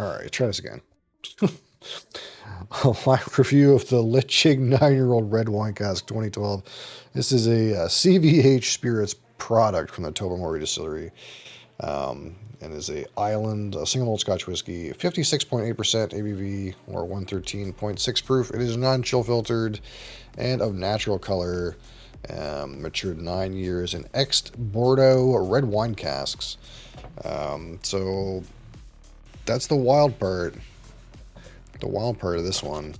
All right, try this again. A live review of the Ledaig 9-year-old red wine cask 2012. This is a CVH Spirits product from the Tobermory Distillery, and is a single malt Scotch whiskey, 56.8% ABV or 113.6 proof. It is non-chill filtered and of natural color. Matured 9 years in ex-Bordeaux red wine casks. So that's the wild part. The wild part of this one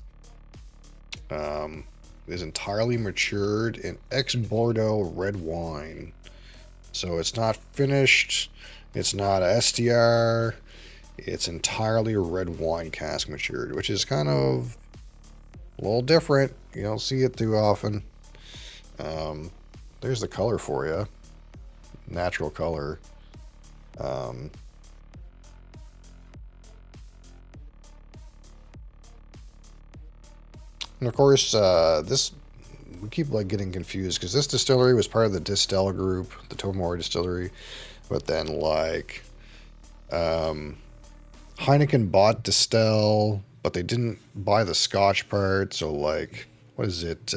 is entirely matured in ex-Bordeaux red wine. So it's not finished. It's not a SDR. It's entirely red wine cask matured, which is kind of a little different. You don't see it too often. There's the color for you. Natural color. And of course, we keep like getting confused because this distillery was part of the Distel group, the Tobermory Distillery, but then like Heineken bought Distel, but they didn't buy the Scotch part. So like, what is it?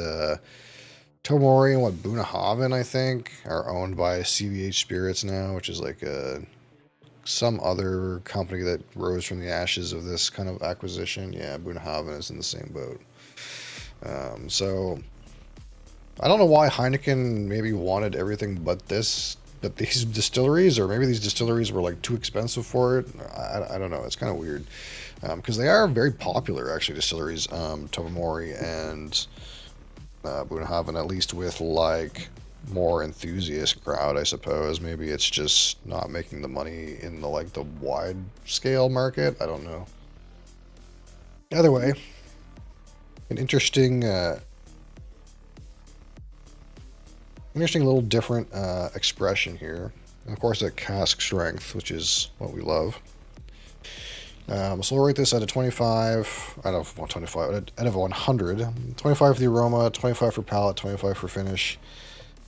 Tobermory and what Bunnahabhain, I think, are owned by CVH Spirits now, which is like some other company that rose from the ashes of this kind of acquisition. Yeah, Bunnahabhain is in the same boat. So I don't know why Heineken maybe wanted everything but these distilleries, or maybe these distilleries were like too expensive for it. I don't know. It's kind of weird because they are very popular, actually, distilleries, Tobermory and Bunnahabhain, at least with like more enthusiast crowd, I suppose. Maybe it's just not making the money in the wide scale market. I don't know. Either way, an interesting little different expression here. And of course, at cask strength, which is what we love. So we'll rate this out of 25, out of 125, out of 100. 25 for the aroma, 25 for palate, 25 for finish,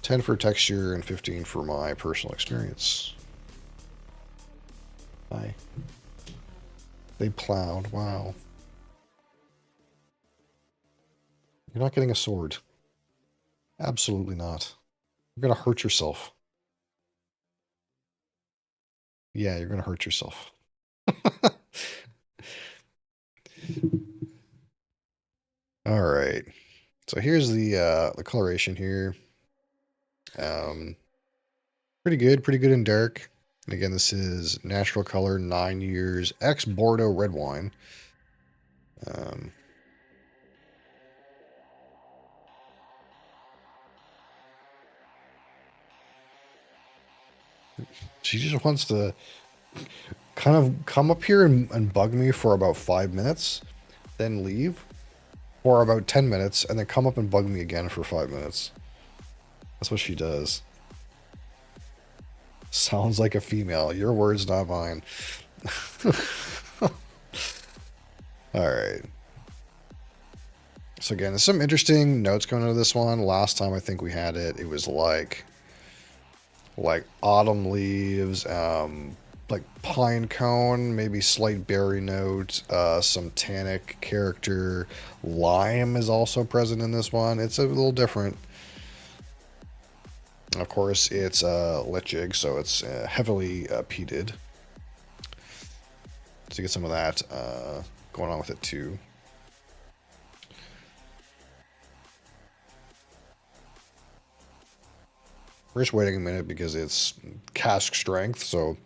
10 for texture, and 15 for my personal experience. Hi. They plowed. Wow. You're not getting a sword. Absolutely not. You're going to hurt yourself. Yeah, you're going to hurt yourself. All right. So here's the coloration here. Um, pretty good in dark. And again, this is natural color, 9 years, ex Bordeaux red wine. Um, she just wants to kind of come up here and bug me for about 5 minutes, then leave for about 10 minutes, and then come up and bug me again for 5 minutes. That's what she does. Sounds like a female. Your words, not mine. All right. So again, there's some interesting notes going into this one. Last time I think we had it, it was like autumn leaves, like pine cone, maybe slight berry note, some tannic character. Lime is also present in this one. It's a little different. Of course, it's Ledaig, so it's heavily peated. So you get some of that going on with it too. We're just waiting a minute because it's cask strength. So,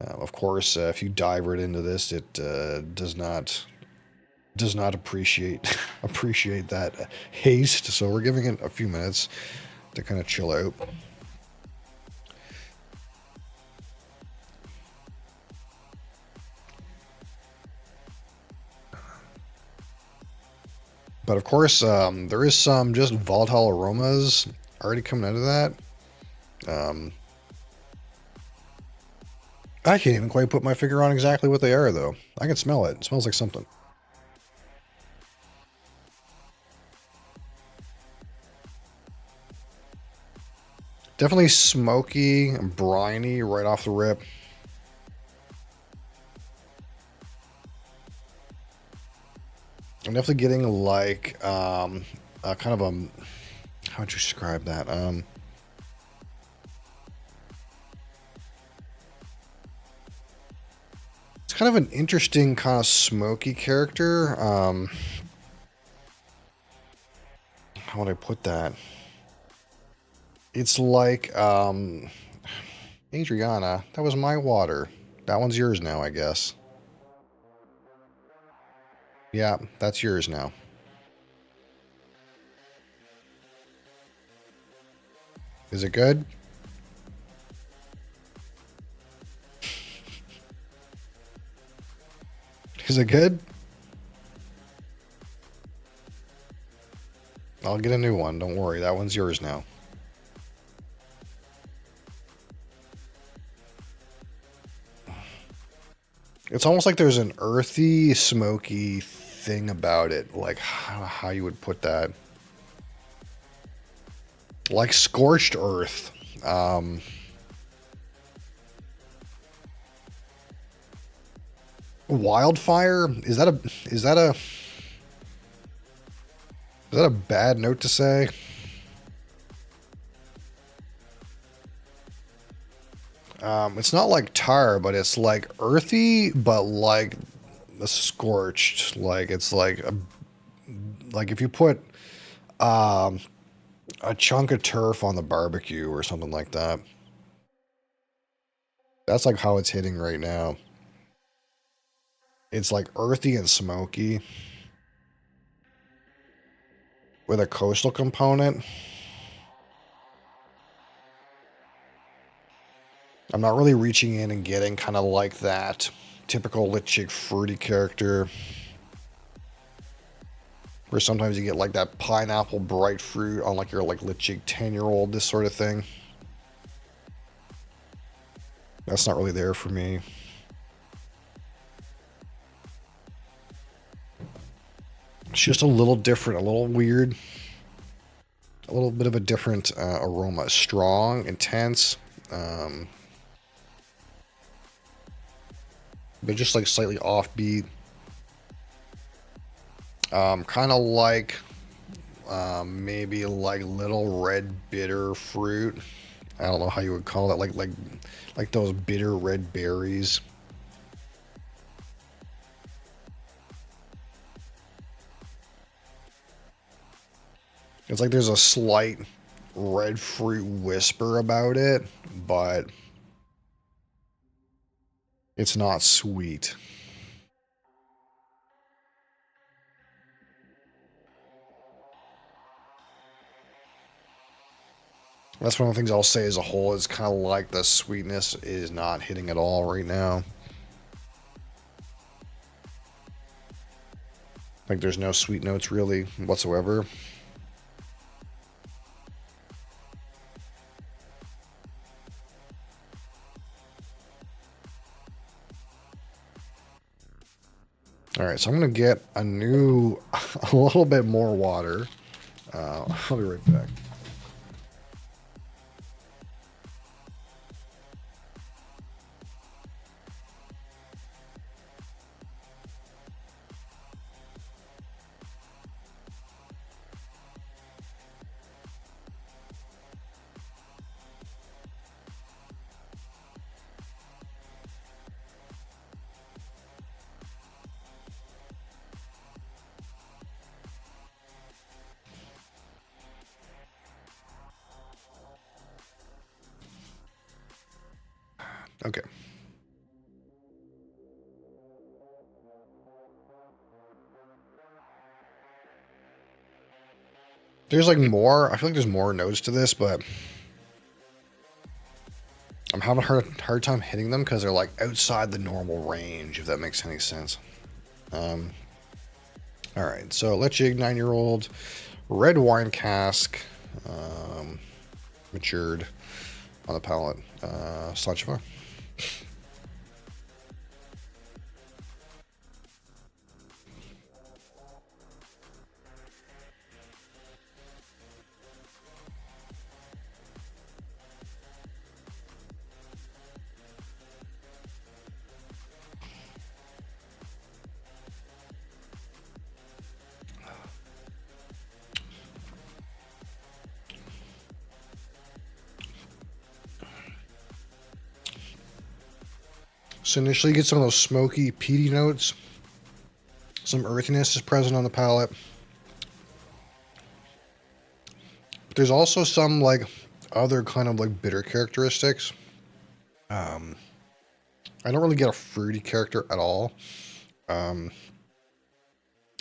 of course, if you dive right into this, it does not appreciate that haste. So we're giving it a few minutes to kind of chill out. But of course, there is some just volatile aromas already coming out of that. Um, I can't even quite put my finger on exactly what they are, though. I can smell it. It smells like something. Definitely smoky and briny right off the rip. I'm definitely getting like a kind of a, how'd you describe that? It's kind of an interesting kind of smoky character. How would I put that? It's like Adriana, that was my water. That one's yours now, I guess. Yeah, that's yours now. Is it good? Is it good? I'll get a new one. Don't worry. That one's yours now. It's almost like there's an earthy, smoky thing about it. Like how you would put that. Like scorched earth. Wildfire? Is that a bad note to say? It's not like tar, but it's like earthy, but like scorched. Like it's like if you put um, a chunk of turf on the barbecue or something like that. That's like how it's hitting right now. It's like earthy and smoky with a coastal component. I'm not really reaching in and getting kind of like that typical Ledaig fruity character. Where sometimes you get like that pineapple bright fruit on like your like Ledaig 10-year-old, this sort of thing. That's not really there for me. It's just a little different, a little weird. A little bit of a different aroma. Strong, intense. But just like slightly offbeat. Kind of like maybe like little red bitter fruit. I don't know how you would call that. Like those bitter red berries. It's like there's a slight red fruit whisper about it, but it's not sweet. That's one of the things I'll say as a whole is kind of like the sweetness is not hitting at all right now. Like there's no sweet notes really whatsoever. All right, so I'm gonna get a little bit more water. I'll be right back. Okay. There's like more. I feel like there's more notes to this, but I'm having a hard time hitting them because they're like outside the normal range, if that makes any sense. All right, so Ledaig 9-year-old red wine cask, matured on the palate. Sláinte. So initially you get some of those smoky, peaty notes. Some earthiness is present on the palate. But there's also some like other kind of like bitter characteristics. I don't really get a fruity character at all.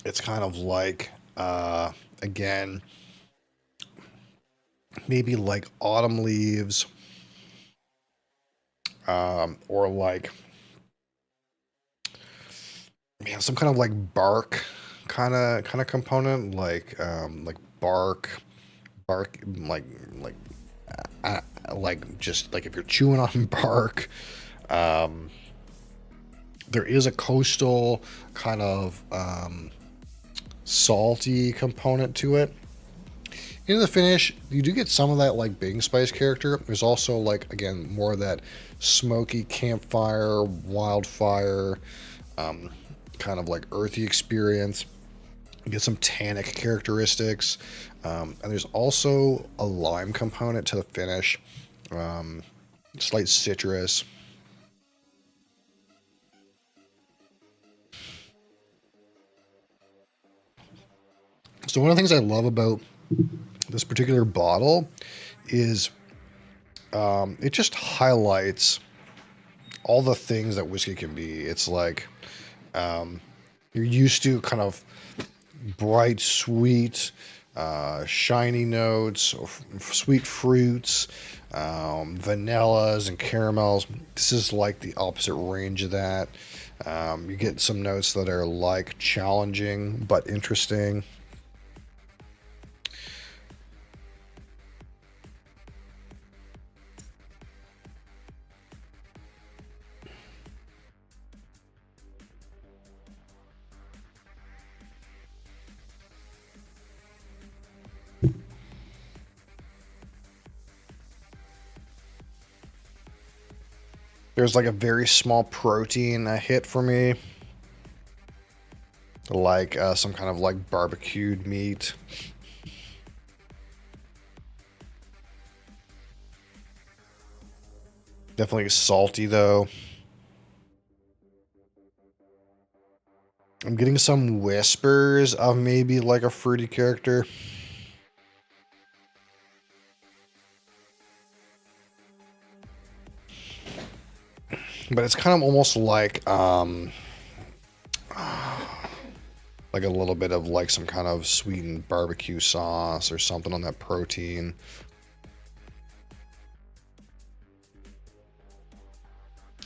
It's kind of like, again, maybe like autumn leaves, or like, man, some kind of like bark kind of component, like bark, uh, like just like if you're chewing on bark. Um, there is a coastal kind of salty component to it. In the finish, you do get some of that like baking spice character. There's also like, again, more of that smoky campfire, wildfire, kind of like earthy experience. You get some tannic characteristics. And there's also a lime component to the finish. Slight citrus. So one of the things I love about this particular bottle is it just highlights all the things that whiskey can be. It's like you're used to kind of bright, sweet, shiny notes, or sweet fruits, vanillas and caramels. This is like the opposite range of that. You get some notes that are like challenging but interesting. There's like a very small protein hit for me, like some kind of like barbecued meat. Definitely salty though. I'm getting some whispers of maybe like a fruity character. But it's kind of almost like a little bit of like some kind of sweetened barbecue sauce or something on that protein.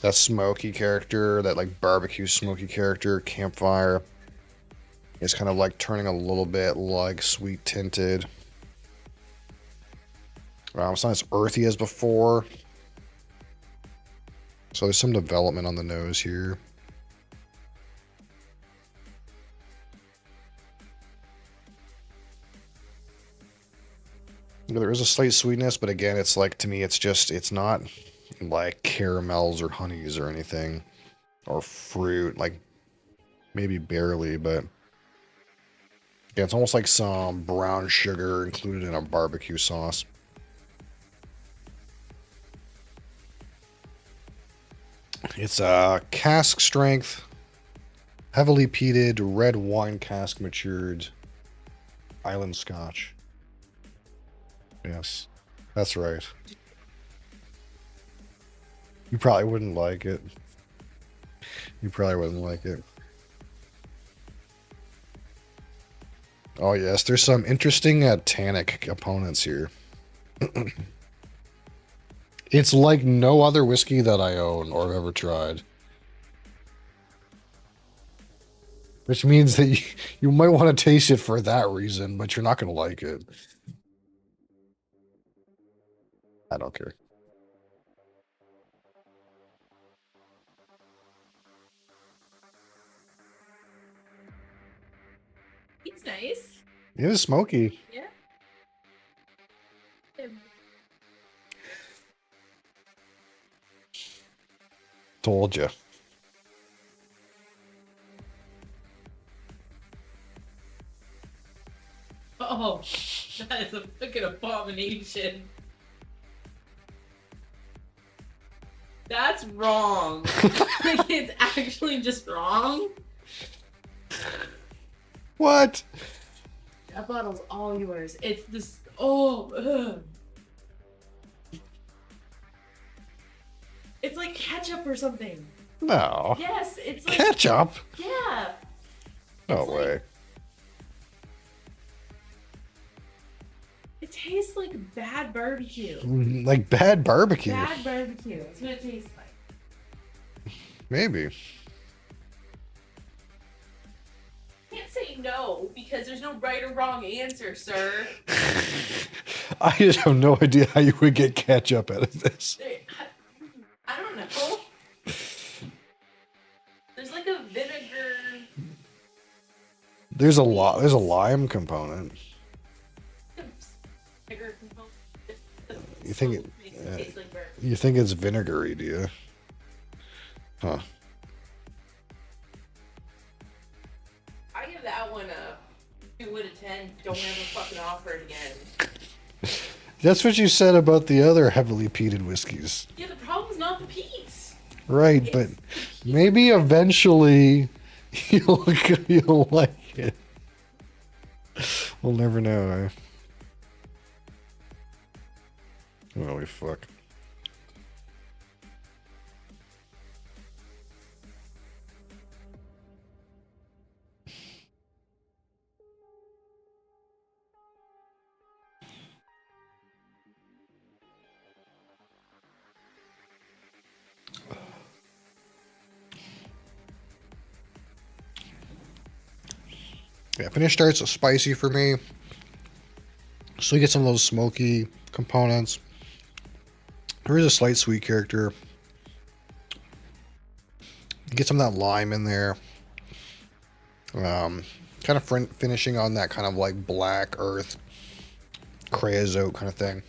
That smoky character, that like barbecue smoky character, campfire, is kind of like turning a little bit like sweet tinted. It's not as earthy as before. So there's some development on the nose here. There is a slight sweetness, but again, it's like, to me, it's not like caramels or honeys or anything, or fruit, like maybe barely, but yeah, it's almost like some brown sugar included in a barbecue sauce. It's a cask strength, heavily peated, red wine cask matured island scotch. Yes, that's right. You probably wouldn't like it. You probably wouldn't like it. Oh yes, there's some interesting tannic components here. It's like no other whiskey that I own or have ever tried. Which means that you might want to taste it for that reason, but you're not going to like it. I don't care. It's nice. It is smoky. Yeah. Told you. Oh, that is a fucking abomination. That's wrong. Like, it's actually just wrong. What? That bottle's all yours. It's this. Oh, ugh. It's like ketchup or something. No. Yes, it's like Ketchup? yeah. No It's way. like, it tastes like bad barbecue. Like bad barbecue. Bad barbecue. That's what it tastes like. Maybe. Can't say no because there's no right or wrong answer, sir. I just have no idea how you would get ketchup out of this. I don't know. There's like a vinegar. There's a lot. There's a lime component. Vinegar component. You think it? Makes it taste like burnt. You think it's vinegary, do you? Huh. I give that one a 2 out of 10. Don't ever fucking offer it again. That's what you said about the other heavily peated whiskeys. Yeah, the problem's not the peats. Right, It's but the peat. maybe eventually you'll like it. We'll never know, eh? Holy fuck. Yeah, finish starts spicy for me. So you get some of those smoky components. There is a slight sweet character. Get some of that lime in there. Kind of finishing on that kind of like black earth creosote kind of thing.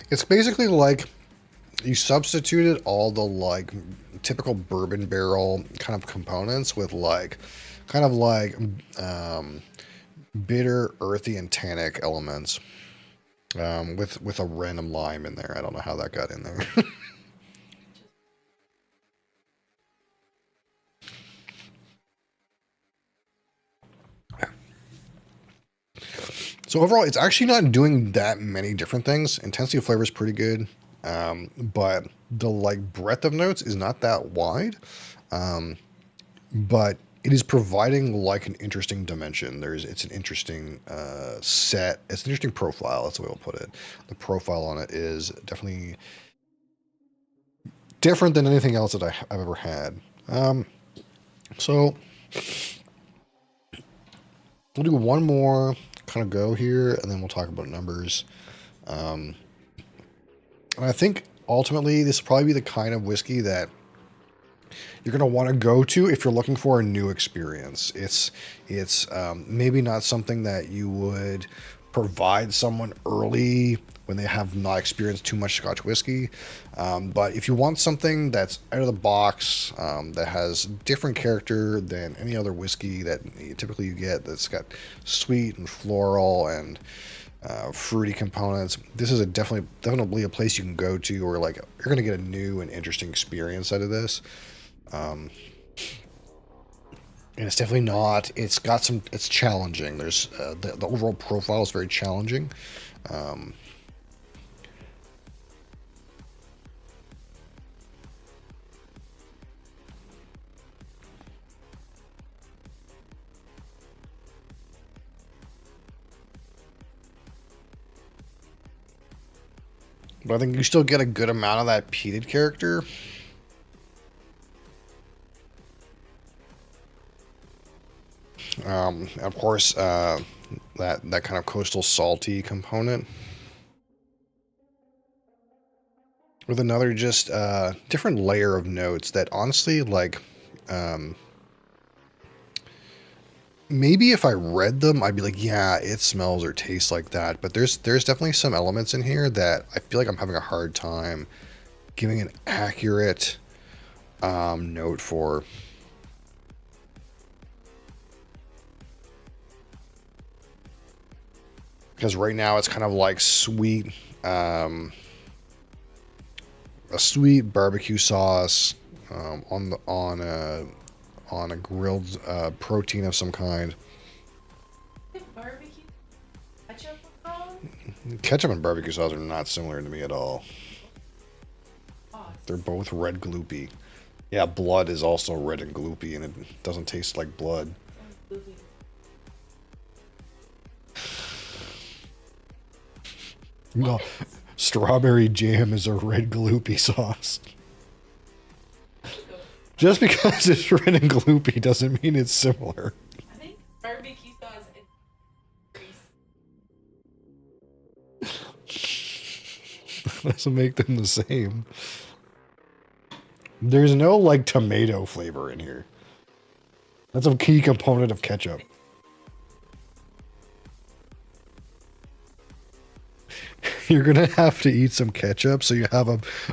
It's basically like you substituted all the like typical bourbon barrel kind of components with like kind of like bitter, earthy, and tannic elements with a random lime in there. I don't know how that got in there. So overall, it's actually not doing that many different things. Intensity of flavor is pretty good, but the like breadth of notes is not that wide. But it is providing like an interesting dimension. It's an interesting set. It's an interesting profile. That's the way I'll put it. The profile on it is definitely different than anything else that I've ever had. So we'll do one more kind of go here, and then we'll talk about numbers. And I think ultimately this will probably be the kind of whiskey that you're going to want to go to if you're looking for a new experience. It's maybe not something that you would provide someone early when they have not experienced too much Scotch whiskey. But if you want something that's out of the box, that has different character than any other whiskey that typically you get, that's got sweet and floral and fruity components, this is definitely a place you can go to, or like you're going to get a new and interesting experience out of this. And it's definitely not. It's got some. It's challenging. There's the overall profile is very challenging. But I think you still get a good amount of that peated character. Of course, that kind of coastal salty component, with another just different layer of notes that honestly, like, maybe if I read them, I'd be like, yeah, it smells or tastes like that. But there's definitely some elements in here that I feel like I'm having a hard time giving an accurate note for. Because right now it's kind of like sweet, a sweet barbecue sauce on a grilled protein of some kind. Barbecue ketchup wrong? Ketchup and barbecue sauce are not similar to me at all. Oh, They're both red gloopy. Yeah, blood is also red and gloopy, and it doesn't taste like blood. No, strawberry jam is a red gloopy sauce. Just because it's red and gloopy doesn't mean it's similar. I think barbecue sauce and grease. Doesn't make them the same. There's no, like, tomato flavor in here. That's a key component of ketchup. You're gonna have to eat some ketchup so you have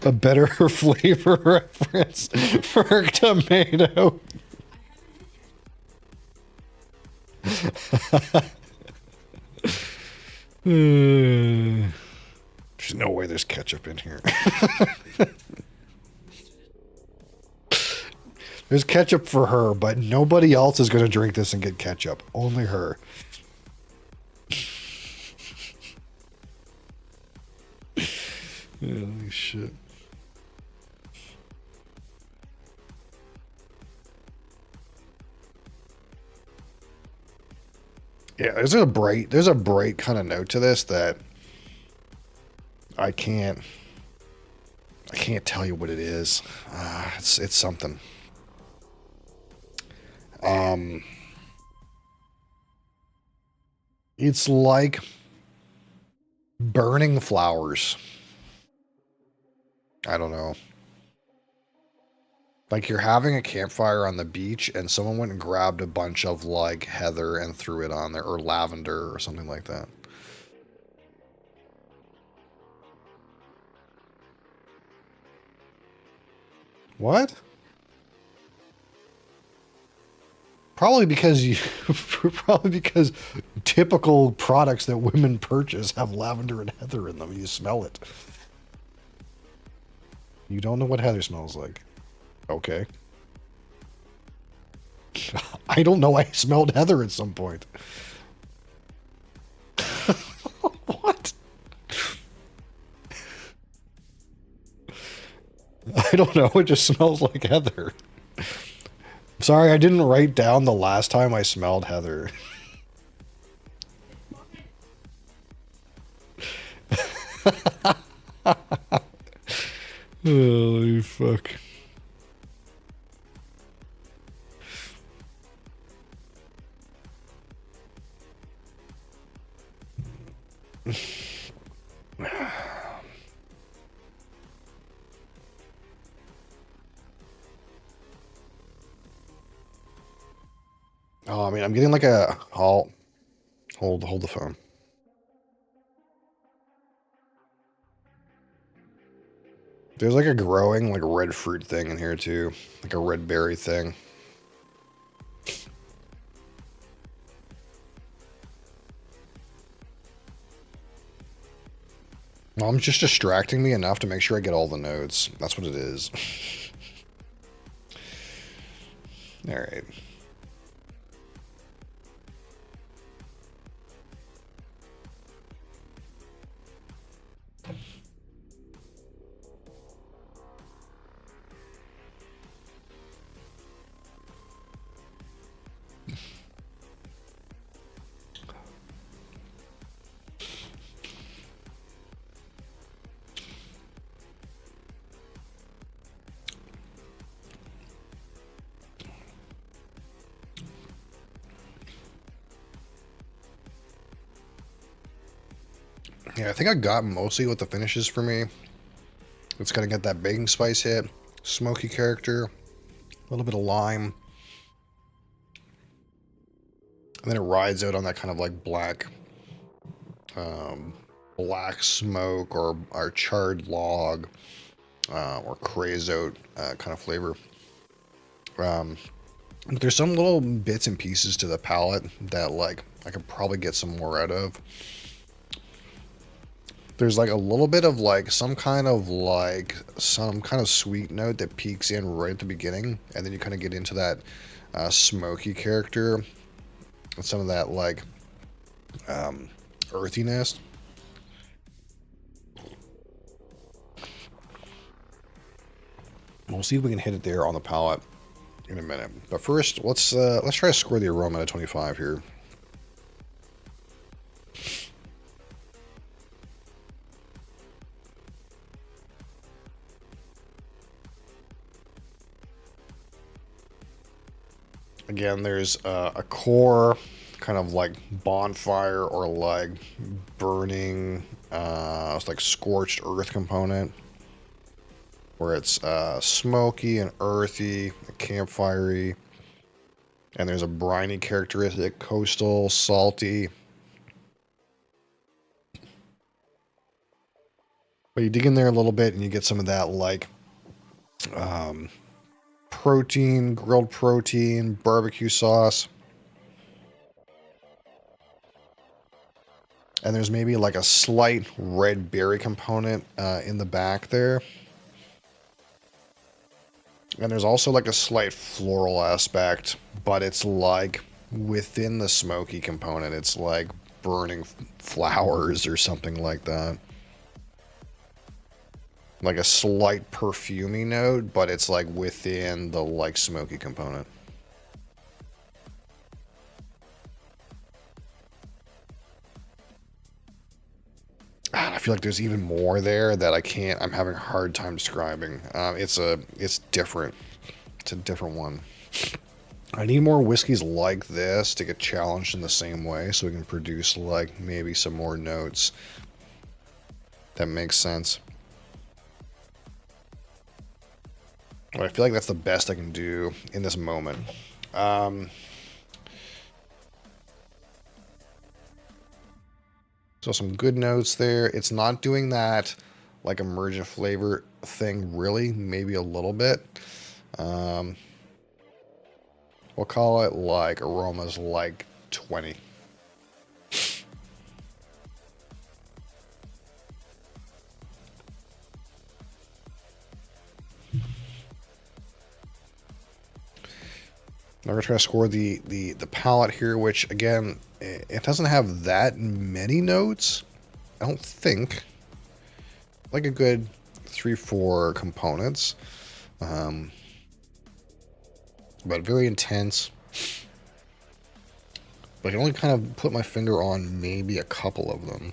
a better flavor reference for tomato. There's no way there's ketchup in here. There's ketchup for her, but nobody else is gonna drink this and get ketchup. Only her. Holy shit. Yeah, there's a bright kind of note to this that I can't tell you what it is. It's something. It's like burning flowers. I don't know. Like you're having a campfire on the beach and someone went and grabbed a bunch of like heather and threw it on there, or lavender or something like that. What? Probably because probably because typical products that women purchase have lavender and heather in them. You smell it. You don't know what heather smells like. Okay. I don't know. I smelled heather at some point. What? I don't know. It just smells like heather. Sorry, I didn't write down the last time I smelled heather. Holy fuck. Oh, I mean, I'm getting like a... Hold the phone. There's like a growing like red fruit thing in here too. Like a red berry thing. Mom's just distracting me enough to make sure I get all the notes. That's what it is. Alright. Yeah, I think I got mostly what the finish is for me. It's gonna get that baking spice hit, smoky character, a little bit of lime. And then it rides out on that kind of like black smoke or charred log or creosote kind of flavor. But there's some little bits and pieces to the palate that like I could probably get some more out of. There's like a little bit of like some kind of sweet note that peaks in right at the beginning, and then you kind of get into that smoky character and some of that like earthiness. We'll see if we can hit it there on the palate in a minute. But first, let's try to score the aroma at 25 here. Again, there's a core kind of like bonfire or like burning, it's like scorched earth component where it's smoky and earthy, campfirey, and there's a briny characteristic, coastal, salty. But you dig in there a little bit and you get some of that like protein, grilled protein, barbecue sauce. And there's maybe like a slight red berry component in the back there. And there's also like a slight floral aspect, but it's like within the smoky component. It's like burning flowers or something like that. Like a slight perfumey note, but it's like within the like smoky component. I feel like there's even more there that I'm having a hard time describing. It's different. It's a different one. I need more whiskeys like this to get challenged in the same way so we can produce like maybe some more notes. That makes sense. But I feel like that's the best I can do in this moment. So some good notes there. It's not doing that like emergent flavor thing really, maybe a little bit. We'll call it like aromas like 20. Now we're going to try to score the palette here, which again, it doesn't have that many notes. I don't think. Like a good 3-4 components. But very intense. But I can only kind of put my finger on maybe a couple of them.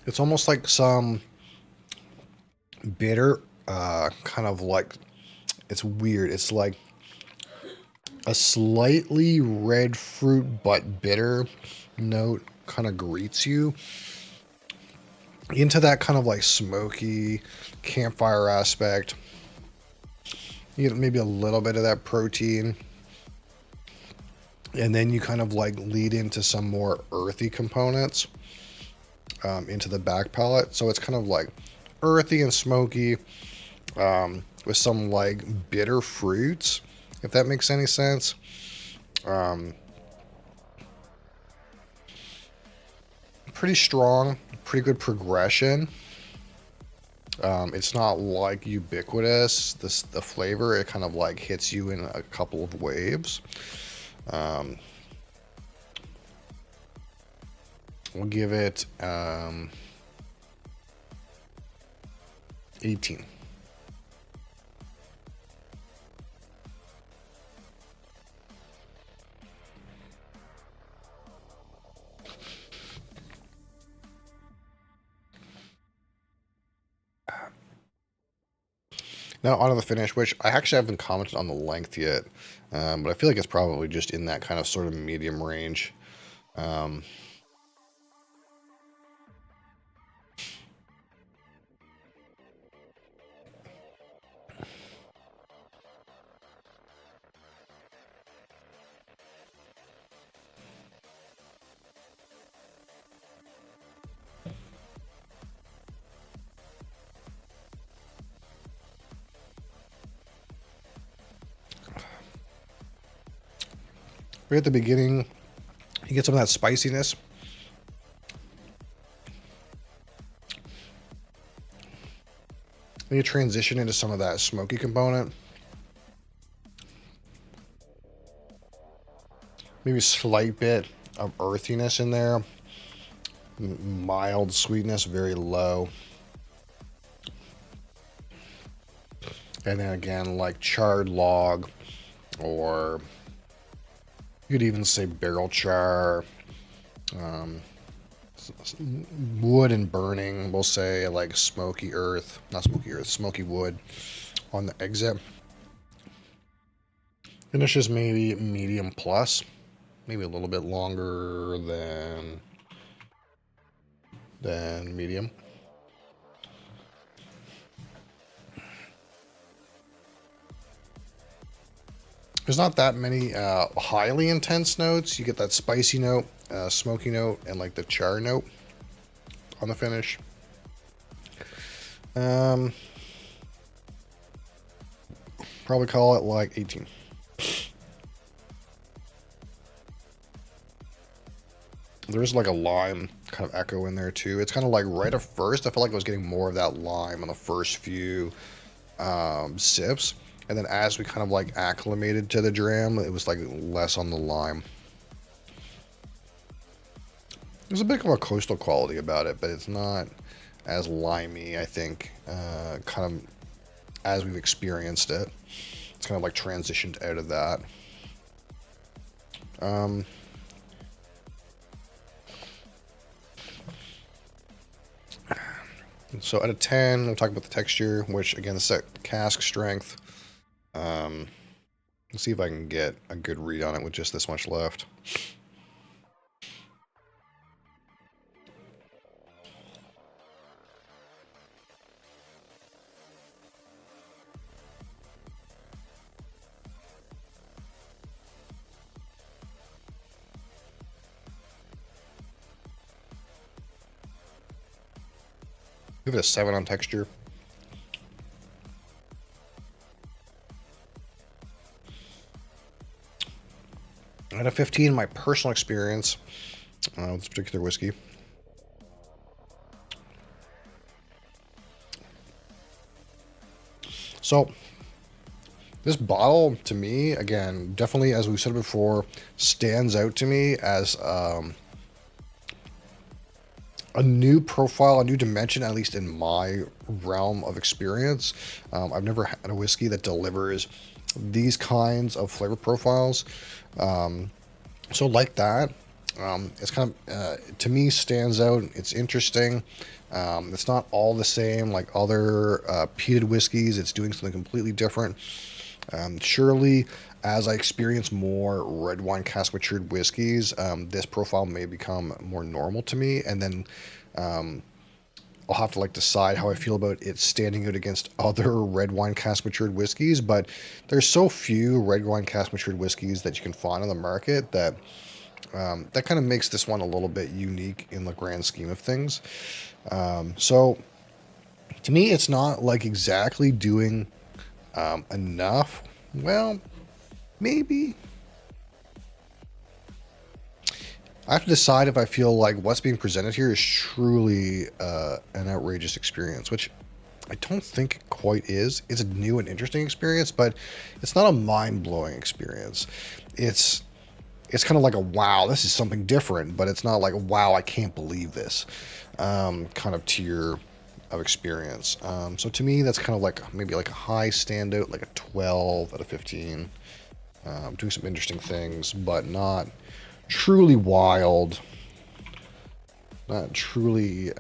It's almost like some bitter, kind of like, it's weird. It's like a slightly red fruit but bitter note kind of greets you into that kind of like smoky campfire aspect. You get maybe a little bit of that protein. And then you kind of like lead into some more earthy components into the back palate. So it's kind of like earthy and smoky with some like bitter fruits, if that makes any sense. Pretty strong, pretty good progression. It's not like ubiquitous, the flavor. It kind of like hits you in a couple of waves. We'll give it 18. Now onto the finish, which I actually haven't commented on the length yet, but I feel like it's probably just in that kind of sort of medium range. right at the beginning, you get some of that spiciness. Then you transition into some of that smoky component. Maybe a slight bit of earthiness in there. Mild sweetness, very low. And then again, like charred log, or you could even say barrel char, wood and burning, we'll say, like smoky earth, not smoky earth, smoky wood on the exit. Finishes maybe medium plus, maybe a little bit longer than medium. There's not that many highly intense notes. You get that spicy note, smoky note, and like the char note on the finish. Probably call it like 18. There's like a lime kind of echo in there too. It's kind of like right at first, I felt like I was getting more of that lime on the first few sips. And then as we kind of like acclimated to the dram, it was like less on the lime. There's a bit of a coastal quality about it, but it's not as limey, I think, kind of as we've experienced it. It's kind of like transitioned out of that. So out of 10, we'll talk about the texture, which again, is set cask strength. Let's see if I can get a good read on it with just this much left. Give it a 7 on texture. Out of 15, my personal experience with this particular whiskey. So, this bottle, to me, again, definitely, as we've said before, stands out to me as a new profile, a new dimension, at least in my realm of experience. I've never had a whiskey that delivers these kinds of flavor profiles. So like that, it's kind of, to me, stands out. It's interesting. It's not all the same like other peated whiskeys. It's doing something completely different. Surely, as I experience more red wine cask matured whiskeys, this profile may become more normal to me, and then I'll have to like decide how I feel about it standing out against other red wine cask matured whiskeys. But there's so few red wine cask matured whiskeys that you can find on the market that that kind of makes this one a little bit unique in the grand scheme of things. So to me, it's not like exactly doing enough. Well, maybe. I have to decide if I feel like what's being presented here is truly an outrageous experience, which I don't think it quite is. It's a new and interesting experience, but it's not a mind-blowing experience. It's kind of like a wow, this is something different, but it's not like wow, I can't believe this kind of tier of experience. So to me, that's kind of like maybe like a high standout, like a 12 out of 15. Doing some interesting things, but not truly wild, not truly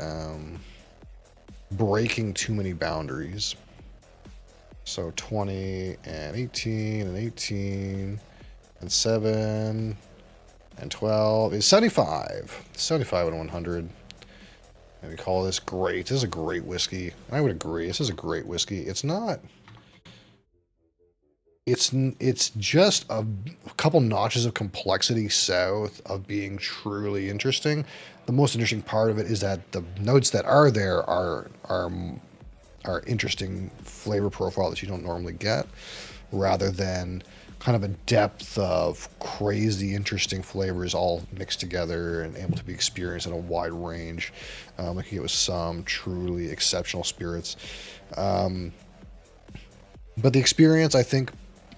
breaking too many boundaries. So 20 and 18 and 18 and 7 and 12 is 75. 75 and 100. And we call this great. This is a great whiskey. I would agree. This is a great whiskey. It's not... It's just a couple notches of complexity south of being truly interesting. The most interesting part of it is that the notes that are there are interesting flavor profile that you don't normally get. rather than kind of a depth of crazy, interesting flavors all mixed together and able to be experienced in a wide range, like you get with some truly exceptional spirits. But the experience, I think,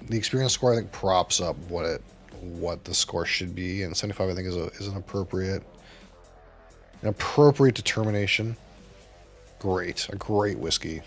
the experience score, I think, props up what the score should be, and 75, I think, is an appropriate determination. A great whiskey.